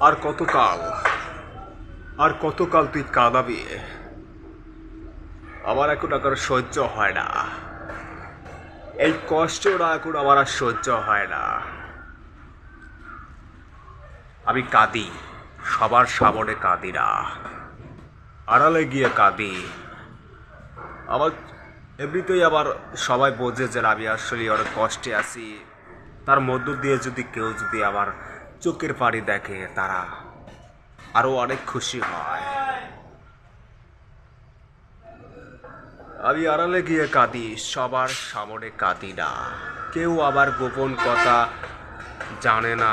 আর কতকাল, আর কতকাল তুই কাঁদাবি? আমার এখন সহ্য হয় না। এই কষ্টটা এখন আমার আর সহ্য হয় না। আমি কাঁদি, সবার সামনে কাঁদি না, আড়ালে গিয়ে কাঁদি। আমার এমনিতেই আবার সবাই বোঝে যে আমি আসলে অনেক কষ্টে আছি। তার মধ্য দিয়ে যদি কেউ যদি আমার চোখের পানি দেখে, তারা আরো অনেক খুশি হয়। আমি আড়ালে গিয়ে কাঁদি, সবার সামনে কাঁদি না। কেউ আবার গোপন কথা জানে না।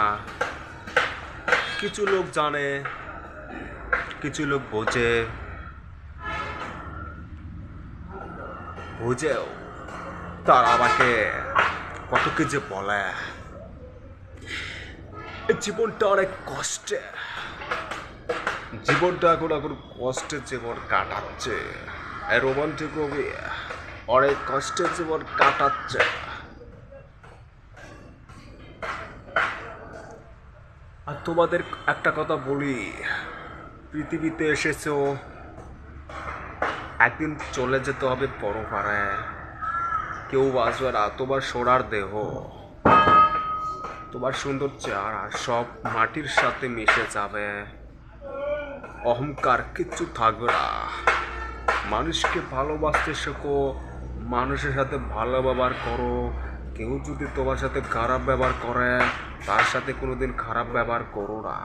কিছু লোক জানে, কিছু লোক বোঝে, বুঝেও তারা আমাকে কত কিছু বলে। এই জীবনটা অনেক কষ্টে, জীবনটা এখন কষ্টের জীবন কাটাচ্ছে। এই রোমান্টিক কবি অনেক কষ্টের জীবন কাটাচ্ছে। আর তোমাদের একটা কথা বলি, পৃথিবীতে এসেছো, একদিন চলে যেতে হবে পরপারে। কেউ বাঁচবে না। তোমার সোনার দেহ, তোমার সুন্দর চেহারা সব মাটির সাথে মিশে যাবে। অহংকার কিচ্ছু থাকবে না। মানুষকে ভালোবাসতে শেখো, মানুষের সাথে ভালো ব্যবহার করো। কেউ যদি তোমার সাথে খারাপ ব্যবহার করে, তার সাথে কোনোদিন খারাপ ব্যবহার করো না।